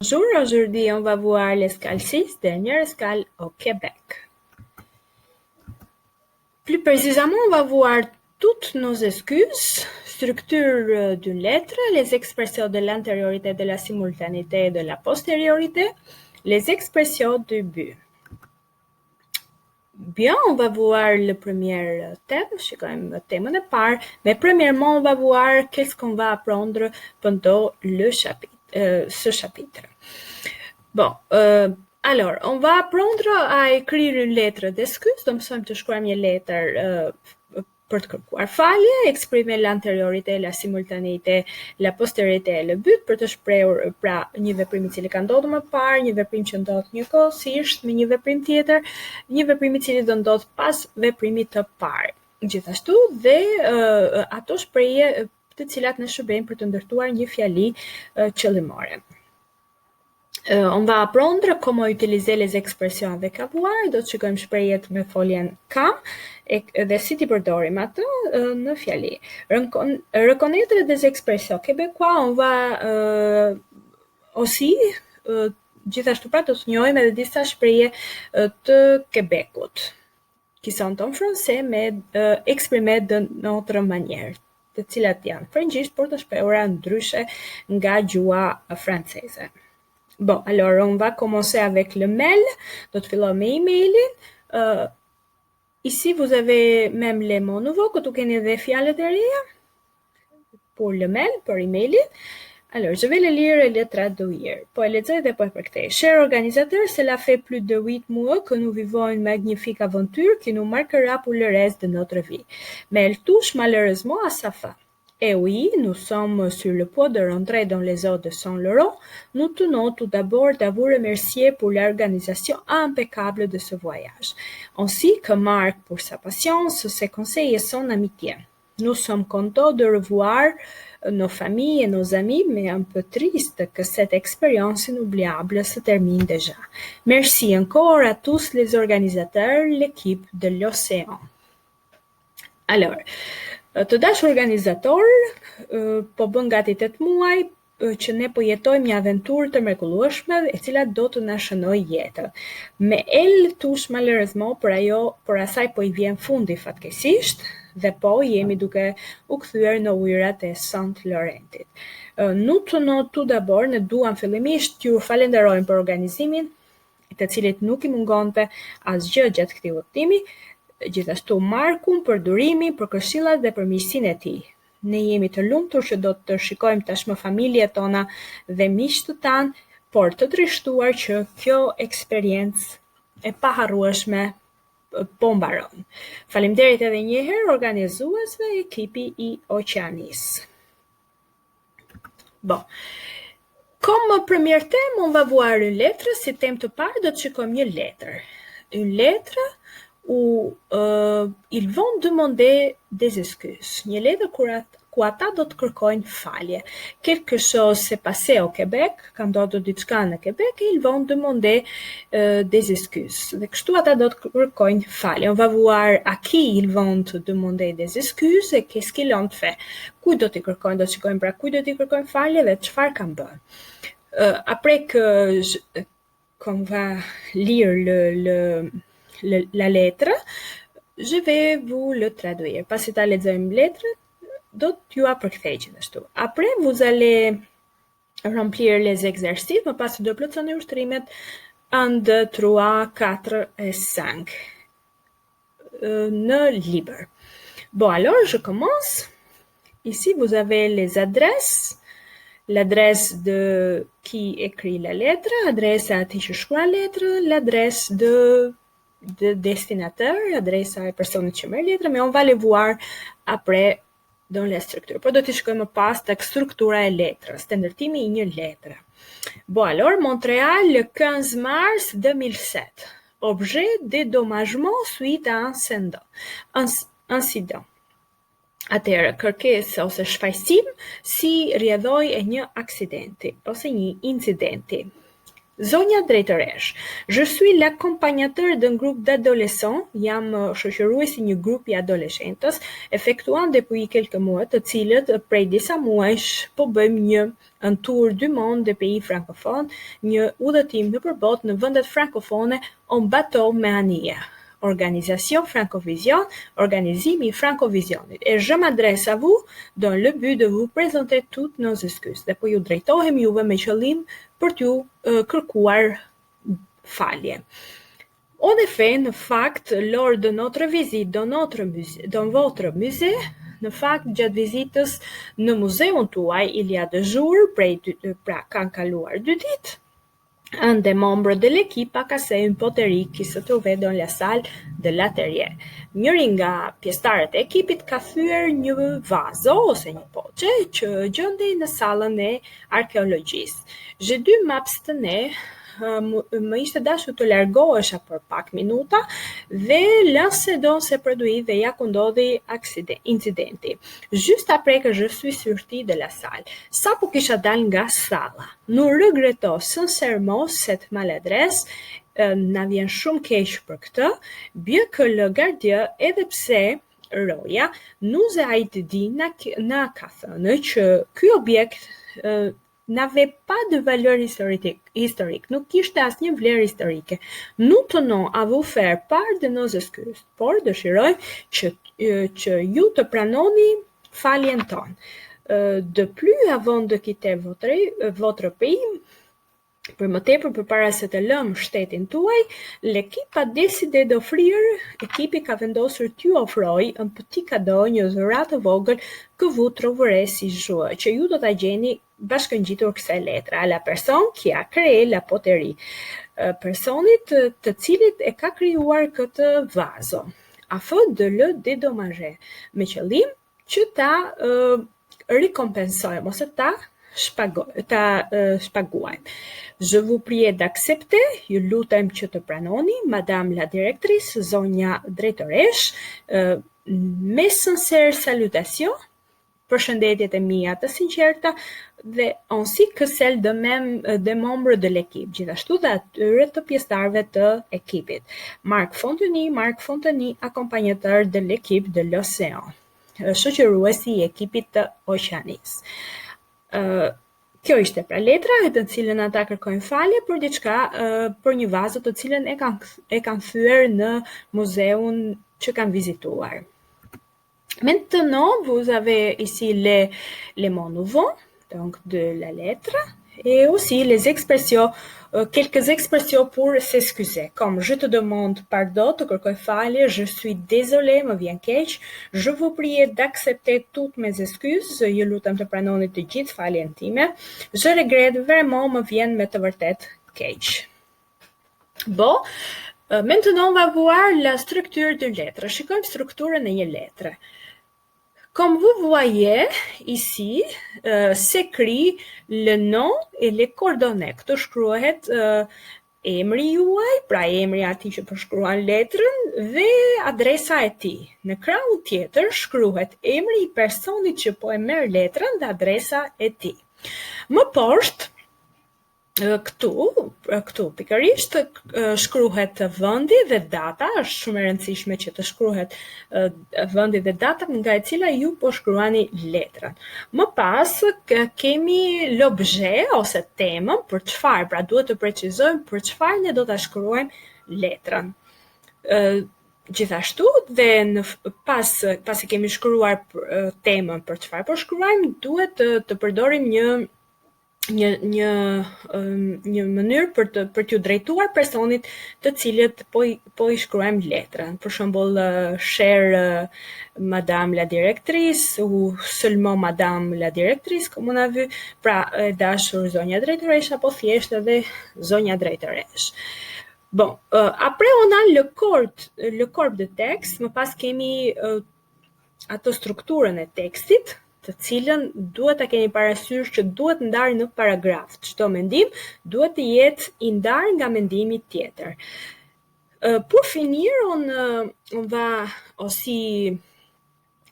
Bonjour, aujourd'hui on va voir l'escale 6, dernière escale au Québec. Plus précisément, on va voir toutes nos excuses, structure d'une lettre, les expressions de l'antériorité, de la simultanéité et de la postériorité, les expressions du but. Bien, on va voir le premier thème, c'est quand même le thème de départ, mais premièrement, on va voir qu'est-ce qu'on va apprendre pendant ce chapitre. Bon, alors, on va apprendre à écrire une lettre d'excuse, donc som të shkruajmë një letër për të kërkuar falje, exprimer l'antériorité, la simultanéité, la postériorité e le but për të shprehur pra një veprim i cili ka ndodhur më parë, një veprim që ndodh njëkohësisht me një veprim tjetër, një veprim i cili do ndodh pas veprimit të parë. Gjithashtu dhe ato shprehje të cilat na shërbejnë për të ndërtuar një fjali qëllimore. On va apprendre comment utiliser les expressions avec avoir, do të shikojmë shprehjet me foljen kam dhe si t'i përdorim ato në fjali. Reconnaître des expressions québécois, on va aussi gjithashtu pra do të njohim edhe disa shprehje të Québecut, qui sont en français mais exprimées d'une autre manière, të cilat janë frëngjisht por të shprehura ndryshe nga gjuha franceze. Bon, alors on va commencer avec le mail. Donc, fillon me emailin. Ici, vous avez même les mots nouveaux que tu keni dhe fjalët e reja pour le mail, pour emailin. Alors, je vais le lire et le traduire. Po e lexoj dhe po e përkthej. Cher organisateur, cela fait plus de 8 mois que nous vivons une magnifique aventure qui nous marquera pour le reste de notre vie. Mais elle touche malheureusement à sa fin. Et oui, nous sommes sur le point de rentrer dans les eaux de Saint-Laurent. Nous tenons tout d'abord à vous remercier pour l'organisation impeccable de ce voyage, ainsi que Marc pour sa patience, ses conseils et son amitié. Nous sommes contents de revoir nos familles et nos amis, mais un peu triste que cette expérience inoubliable se termine déjà. Merci encore à tous les organisateurs, l'équipe de l'Océan. Alors, të dashur organizator, po bën gati 8 muaj që ne po jetojmë një aventurë të mrekullueshme e cila do të na shënojë jetën. Me elle touche malheureusement por asaj po i vjen fundi fatkeqësisht dhe po jemi duke u kthyer në ujërat e Saint Laurentit. Nous tenons tout d'abord, ne duam fillimisht t'ju falenderojmë për organizimin, të cilit nuk i mungonte asgjë gjatë këtij udhëtimi, gjithashtu Markun për durimin, për këshillat dhe për mirësinë e tij. Ne jemi të lumtur që do të shikojmë tashmë familjet tona dhe miqtë tanë, por të trishtuar që kjo eksperiencë e paharrueshme po mbaron. Faleminderit edhe një herë organizuesve e ekipi i Oqeanisë. Bon. Comme premier thème, on va voir une lettre. Si thème të parë, do të shikojmë një letër. Une lettre où ils vont demander des excuses. Një letër ku ata do të kërkojnë falje. Quelque chose s'est passé au Québec, ka ndodhur diçka në Québec, et ils vont demander des excuses. Dhe kështu ata do të kërkojnë falje. On va voir à qui ils vont demander des excuses et qu'est-ce qu'ils ont fait. Kujt do t'i kërkojnë, do të shikojmë pra kujt do t'i kërkojnë falje dhe çfarë kanë bërë. Après qu'on va lire la lettre, je vais vous le traduire. Pasi ta lexojmë letrën, do t'ju përkthej gjithashtu. Après, vous allez remplir les exercices, më pas do plotësoni ushtrimet 1, 2, 3, 4 et 5 në libër. Bon, alors, je commence. Ici, vous avez les adresses. L'adresse de qui écrit la lettre, l'adresse à qui shkruan lettre, l'adresse de destinataire, adresa e personit që merr letrën, mais on va les voir après dans la structure. Por do t'i shkojmë më pas tek struktura e letrës, të ndërtimi i një letre. Bon, alors, Montréal, le 15 mars 2007. Objet dédommagement suite à incident. Atëherë, kërkesë ose shfaqsim si rrjedhoi e një aksidenti ose një incidenti. Zonja drejtëresh. Je suis l'accompagnateur d'un groupe d'adolescents, jam shoqëruesi një grupi adoleshentës, effektuan depuis quelques mois, të cilët prej disa muajsh po bëjmë un tour du monde des pays francophones, një udhëtim nëpër botë në vendet francofone en bateau me anije. Organisation Francovision, organisimi Francovisionit. Et je m'adresse à vous dans le but de vous présenter toutes nos excuses. Dhe po ju drejtohem juve me qëllim për t'ju kërkuar falje. En effet, në fakt, lors de notre visite dans votre musée, në fakt, gjatë vizitës në muzeun tuaj, il y a 2 jours, pra kanë kaluar 2 ditë, un des membres de l'équipe a cassé une poterie qui se trouvait dans la salle de l'atelier. Njëri nga pjesëtarët e ekipit ka thyer një vazo ose një poçe që gjendej në sallën e arkeologjisë. J'ai dû m'abstenir, më ishte dashur të largohesha për pak minuta dhe l'incident s'est produit dhe ja ku ndodhi incidenti. Juste après que je suis sortie de la salle, sapo kisha dal nga salla. Nous regrettons sincèrement cette maladresse, na vjen shumë keq për këtë, bien que le gardien, edhe pse roja, nous a été dit, na ka thënë që ky objekt n'avait pas de valeur historique, nuk kishte asnjë vlerë historike. Nous tenons à vous faire part de nos excuses, por dëshirojmë që ju të pranoni faljen tonë. De plus, avant de quitter votre pays, për më tepër përpara se të lëmë shtetin tuaj, l'équipe a décidé d'offrir, ekipi ka vendosur t'ju ofroj un petit cadeau, një dhuratë vogël que vous trouverez si joueur, që ju do ta gjeni bashkëngjitur kësaj letre, à la personne qui a créé la poterie, personit të cilit e ka krijuar këtë vazo, afin de le dédommager, me qëllim që ta rikompensojmë ose ta shpaguajmë. Je vous prie d'accepter, ju lutem që të pranoni, Madame la Directrice, zonja drejtoresh, mes sincères salutations, përshëndetjet e mia të sinqerta dhe ainsi que celle de même des membres de l'équipe, gjithashtu dhe atyre të pjesëtarëve të ekipit. Marc Fonteny, accompagnateur de l'équipe de l'Océan, shoqëruesi i ekipit të Oqeanisë. Kjo ishte pra letra e të cilën ata kërkojnë falje për diçka, për një vazo të cilën e kanë thyer në muzeun që kanë vizituar. Maintenant, vous avez ici les mots nouveaux, donc de la lettre, et aussi les expressions, quelques expressions pour s'excuser, comme je te demande pardon, të kërkoj falje, je suis désolé, më vjen keq, je vous prie d'accepter toutes mes excuses, ju lutem të pranoni të gjithë faljen time, je regrette vraiment, më vjen me të vërtet keq. Bon, maintenant on va voir la structure d'une lettre. Shikojmë strukturën e një letre. Comme vous voyez ici, s'écrit le nom et les coordonnées. Këtu shkruhet emri juaj, pra emri atij që përshkruan letrën dhe adresa e tij. Në krahun tjetër shkruhet emri i personit që po e merr letrën dhe adresa e tij. Më poshtë këtu pikërisht shkruhet vendi dhe data, është shumë e rëndësishme që të shkruhet vendi dhe data nga e cila ju po shkruani letrën. Më pas kemi l'objet ose temën për çfarë, pra duhet të precizojmë për çfarë ne do ta shkruajmë letrën. Gjithashtu dhe pasi kemi shkruar temën për çfarë po shkruajmë, duhet të përdorim një mënyrë për t'ju drejtuar personit të cilët po i shkruajmë letrën. Për shembull, cher Madame la Directrice ou seulement Madame la Directrice, comme on a vu, pra dashur zonja drejtoresh apo thjesht edhe zonja drejtoresh. Bon, après on a le corps de texte, më pas kemi ato strukturën e tekstit, të cilën duhet ta keni parasysh që duhet ndarë në paragraf. Çdo mendim duhet të jetë i ndarë nga mendimi tjetër. Pour finir, on va aussi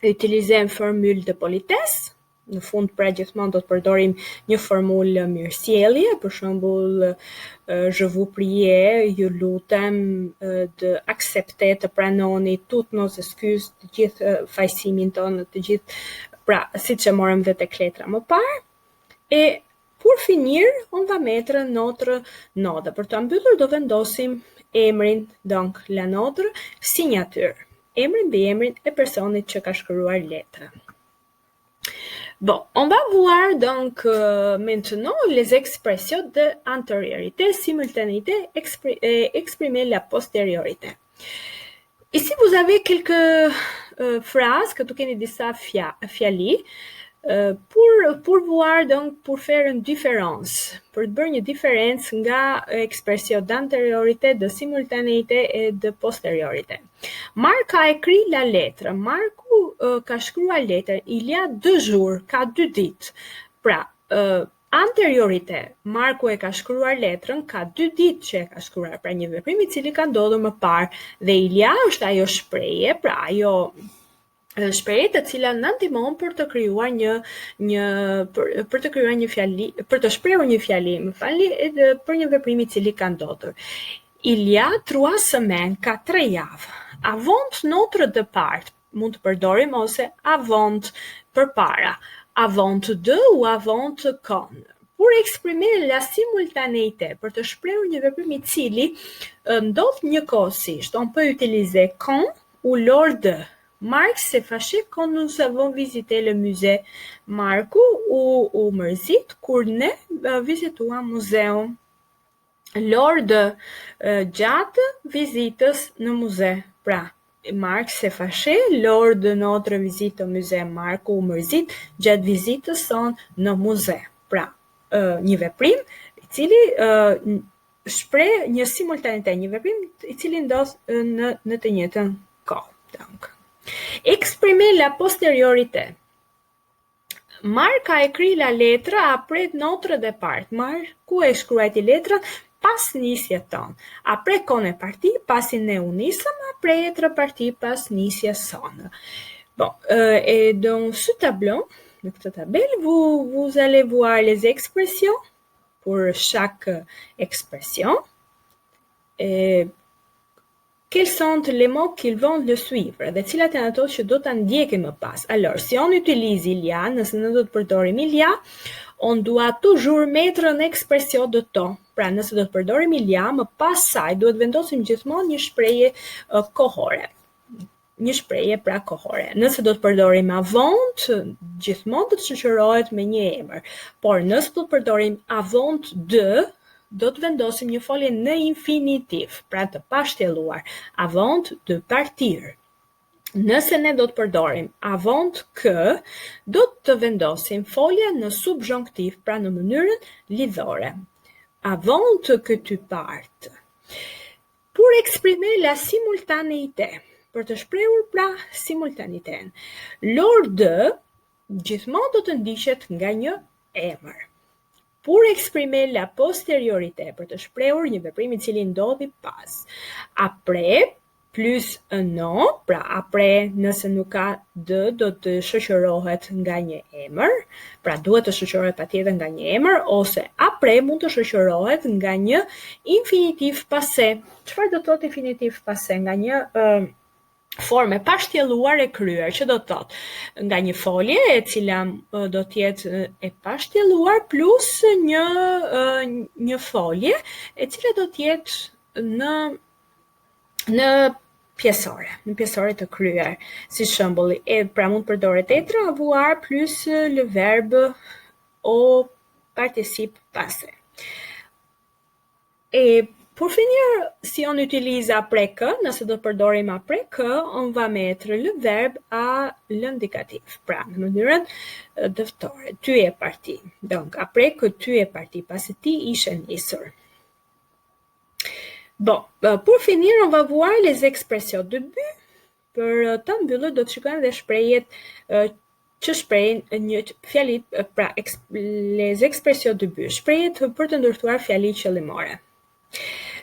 utiliser une formule de politesse. Në fund pra gjithmonë do të përdorim një formulë mirësjellje, për shembull je vous prie, ju lutem, të accepter, të pranoni toutes nos excuses, të gjithë fajsimin tonë, të gjithë, pra siç e morëm dhe tek letra më parë. E pour finir, on va mettre notre note. Për ta mbyllur do vendosim emrin, donc la notre signature. Emrin mbi emrin e personit që ka shkruar letrën. Bon, on va voir donc maintenant les expressions de antériorité, simultanéité et exprimer la postériorité. Ici, vous avez quelques phrases que tu keni disa fjali pour voir donc pour faire une différence, pour të bërë një diferencë nga expression d'antériorité, de simultanéité et de postériorité. Marc a écrit la lettre. Marku ka shkruar letrën il y a 2 jours, ka 2 ditë. Pra, antériorité, Marku e ka shkruar letrën ka 2 ditë që e ka shkruar, pra një veprim I cili ka ndodhur më parë, dhe il y a është ajo shprehje, pra ajo shprehje të cila na ndihmon për të krijuar për të krijuar një fjali, për të shprehur një fjali, më falni, për një veprim I cili ka ndodhur. Il y a 3 semaines, ka 3 javë. Avant notre départ, mund të përdorim ose avant përpara, avant de ou avant quand. Pour exprimer la simultanéité, për të shprehur një veprim I cili ndodh njëkohësisht, on peut utiliser quand ou lors de. Marc s'est fâché quand nous avons visité le musée. Marku u mërzit kur ne vizituam muzeun. Lors de gjatë vizitës në muze. Pra, Marc s'est fâché lors de notre visite au musée. Marku u mërzit gjatë vizitës son në muze. Pra, një veprim I cili shpreh një simultaneite, një veprim I cili ndodh në të njëjtën kohë. Donc, exprimer la postériorité. Marc a écrit la lettre après notre départ. Marku e shkruajti letrën pas nisjes tonë. Après qu'on est parti, pasi ne u nisëm, après être parti, pas nisjes sonë. Bon, et dans ce tableau, dans cette tabelle, vous allez voir les expressions pour chaque expression. Et quels sont les mots qu'ils vont le suivre, dhe cilat janë ato që do ta ndjekin më pas. Alors, si on utilise il y a, nëse ne do të përdorim il y a, on doit toujours mettre une expression de temps. Pra, nëse do të përdorim il y a, më pas saj duhet vendosim gjithmonë një shprehje kohore. Një shprehje pra kohore. Nëse do të përdorim avant, gjithmonë do të shoqërohet me një emër. Por nëse do të përdorim avant de, do të vendosim një folje në infinitiv, pra të pashtjelluar, avant de partir. Nëse ne do të përdorim avant que, do të vendosim folje në subjonktiv, pra në mënyrën lidhore. Avant que tu partes. Pour exprimer la simultanéité, për të shprehur pra simultaniten. Lors de, gjithmonë do të ndiqet nga një emër. Pour exprimer la postériorité, për të shprehur një veprim I cili ndodhi pas. Après plus un nom, pra après nëse nuk ka d, do të shoqërohet nga një emër, pra duhet të shoqërohet patjetër nga një emër, ose après mund të shoqërohet nga një infinitiv passé. Çfarë do të thotë infinitiv passé? Nga një forme pashtjelluar e kryer, që do të thotë nga një folje e cila do të jetë e pashtjelluar plus një folje e cila do të jetë në pjesore të kryer. Si shembull, pra mund përdoret être, avoir plus le verbe au participe passé. Et pour finir, si on utilise après que, nëse do të përdorim après que, on va mettre le verbe à l'indicatif. Pra, në mënyrën dëftore. Tu es parti. Donc, après que tu es parti, pasi ti ishe nisur. Bon, pour finir, on va voir les expressions de but. Për të mbyllur, do të shikojmë dhe shprehjet që shprehin një fjali, pra, les expressions de but. Shprehjet për të ndërtuar fjali qëllimore.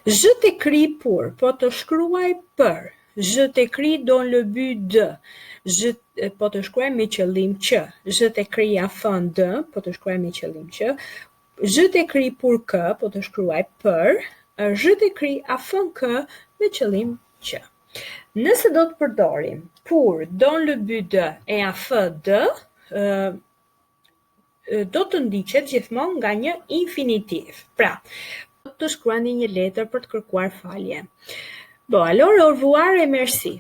Je t'écris pour, po të shkruaj për. Je t'écris dans le but de. po të shkruajmë me qëllim që, je t'écris afin de, po të shkruaj me qëllim që, je t'écris pour que, po të shkruaj për, je t'écris afin que, me qëllim që. Nëse do të përdorim pour, dans le but de, et afin de, do të ndiqet gjithmonë nga një infinitiv. Pra, do të shkruani një letër për të kërkuar falje. Bon, alors au revoir et merci.